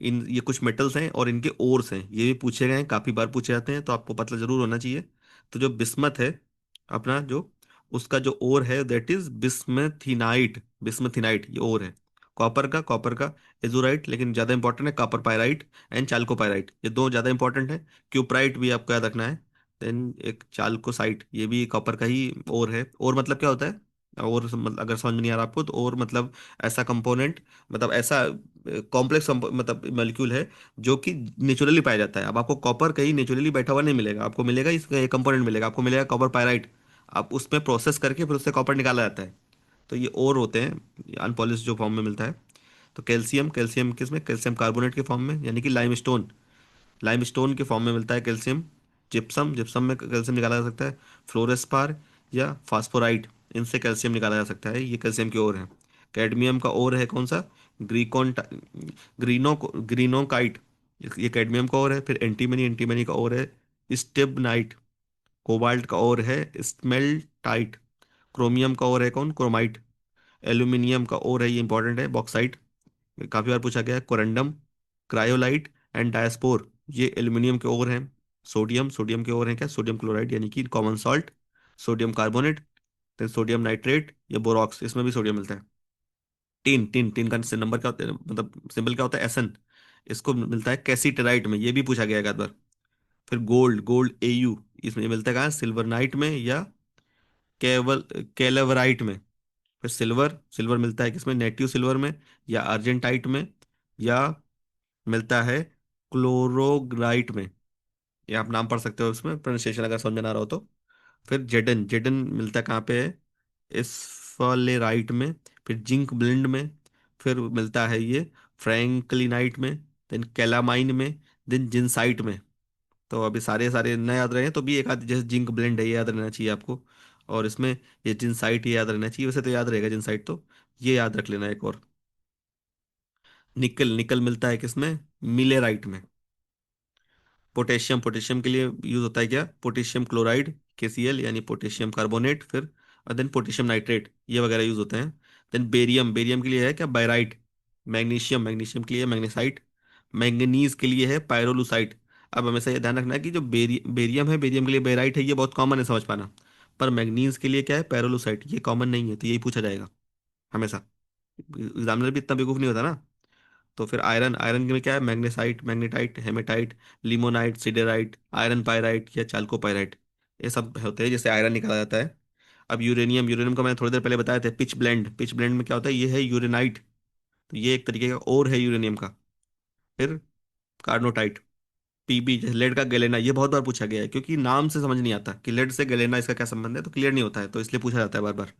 इन ये कुछ मेटल्स हैं और इनके ओर्स हैं, ये भी पूछे गए हैं, काफी बार पूछे जाते हैं, तो आपको पता जरूर होना चाहिए। तो जो बिस्मथ है अपना, जो उसका जो ओर है दैट इज बिस्मथिनाइट। बिस्मथिनाइट ये ओर है। कॉपर का एजुराइट, लेकिन ज्यादा इंपॉर्टेंट है कॉपर पायराइट एंड चाल्कोपाइराइट, ये दो ज्यादा इंपॉर्टेंट है। क्यूप्राइट भी आपको याद रखना है। देन एक चाल्कोसाइट, ये भी कॉपर का ही ओर है। ओर मतलब क्या होता है? और मतलब अगर समझ में नहीं आ रहा आपको, तो और मतलब ऐसा कंपोनेंट, मतलब ऐसा कॉम्प्लेक्स मतलब मॉलिक्यूल है जो कि नेचुरली पाया जाता है। अब आपको कॉपर कहीं नेचुरली बैठा हुआ नहीं मिलेगा, आपको मिलेगा इसका एक कंपोनेंट मिलेगा, आपको मिलेगा कॉपर पायराइट। आप उसमें प्रोसेस करके फिर उससे कॉपर निकाला जाता है। तो ये और होते हैं अनपॉलिश जो फॉर्म में मिलता है। तो कैल्शियम, कैल्शियम किसमें? कैल्शियम कार्बोनेट के फॉर्म में, यानी कि लाइमस्टोन, लाइमस्टोन के फॉर्म में मिलता है कैल्शियम। जिप्सम, जिप्सम में कैल्शियम निकाला जा सकता है। फ्लोरेस्पार या फास्फोराइट, इनसे कैल्शियम निकाला जा सकता है, ये कैल्शियम की ओर है। कैडमियम का ओर है कौन सा? ग्रीकोन ग्रीनोकाइट, ये कैडमियम का ओर है। फिर एंटीमनी, एंटीमनी का ओर है स्टिबनाइट। कोबाल्ट का ओर है स्मेल्टाइट। क्रोमियम का ओर है कौन? क्रोमाइट। एल्यूमिनियम का ओर है, ये इंपॉर्टेंट है, बॉक्साइट, काफी बार पूछा गया है, कोरंडम। क्रायोलाइट एंड डायस्पोर, ये एल्यूमिनियम के ओर हैं। सोडियम, सोडियम के ओर हैं क्या? सोडियम क्लोराइड यानी कि कॉमन सॉल्ट। सोडियम कार्बोनेट, फिर सोडियम नाइट्रेट या बोरॉक्स, इसमें भी सोडियम मिलता है। टिन, टिन, टिन का नंबर क्या होता है, मतलब सिंबल क्या होता है? एसएन। इसको मिलता है कैसीटराइट में, ये भी पूछा गया है एक आध बार। फिर गोल्ड, गोल्ड एयू, इसमें मिलता है कहाँ? सिल्वरनाइट में या केवल कैलेवराइट में। फिर सिल्वर, सिल्वर मिलता है किसमें? नेटिव सिल्वर में या अर्जेंटाइट में, या मिलता है क्लोरोग्राइट में। ये आप नाम पढ़ सकते हो उसमें, प्रोनाउंसिएशन अगर समझ में ना रहा हो तो। फिर जेडन, जेडन मिलता है कहाँ पे है? इस्फलेराइट में। फिर जिंक ब्लेंड में। फिर मिलता है ये फ्रैंकलिनाइट में। देन कैलामाइन में। देन जिनसाइट में। तो अभी सारे सारे न याद रहे तो भी एक आध, जैसे जिंक ब्लेंड है ये याद रहना चाहिए आपको। और इसमें ये जिनसाइट ये याद रहना चाहिए, वैसे तो याद रहेगा जिनसाइट तो। ये याद रख लेना एक और। निकल, निकल मिलता है किसमें? मिलेराइट में। पोटेशियम, पोटेशियम के लिए यूज होता है क्या? पोटेशियम क्लोराइड, KCl यानी पोटेशियम कार्बोनेट। फिर और देन पोटेशियम नाइट्रेट, ये वगैरह यूज होते हैं। देन बेरियम, बेरियम के लिए है क्या? बायराइट। मैग्नीशियम, मैग्नीशियम के लिए मैग्नेसाइट। मैंगनीज के लिए है पायरोलुसाइट। अब हमेशा ये ध्यान रखना है कि जो बेरियम है, बेरियम के लिए बेराइट है, ये बहुत कॉमन है समझ पाना। पर मैंगनीज के लिए क्या है? पैरोलुसाइट, ये कॉमन नहीं है, तो यही पूछा जाएगा हमेशा। एग्जामिनर भी इतना बेवकूफ नहीं होता ना। तो फिर आयरन, आयरन में क्या है? Magnesite, magnetite, hematite, limonite, siderite, iron pyrite या चाल्कोपाइराइट, ये सब होते हैं जिससे आयरन निकाला जाता है। अब यूरेनियम, यूरेनियम का मैंने थोड़ी देर पहले बताया था, पिच ब्लेंड, पिच ब्लेंड में क्या होता है? ये है यूरेनाइट। तो ये एक तरीके का और है यूरेनियम का। फिर कार्नोटाइट। PB, जैसे लेड का गैलेना, ये बहुत बार पूछा गया है, क्योंकि नाम से समझ नहीं आता कि लेड से गैलेना इसका क्या संबंध है, तो क्लियर नहीं होता है, तो इसलिए पूछा जाता है बार बार।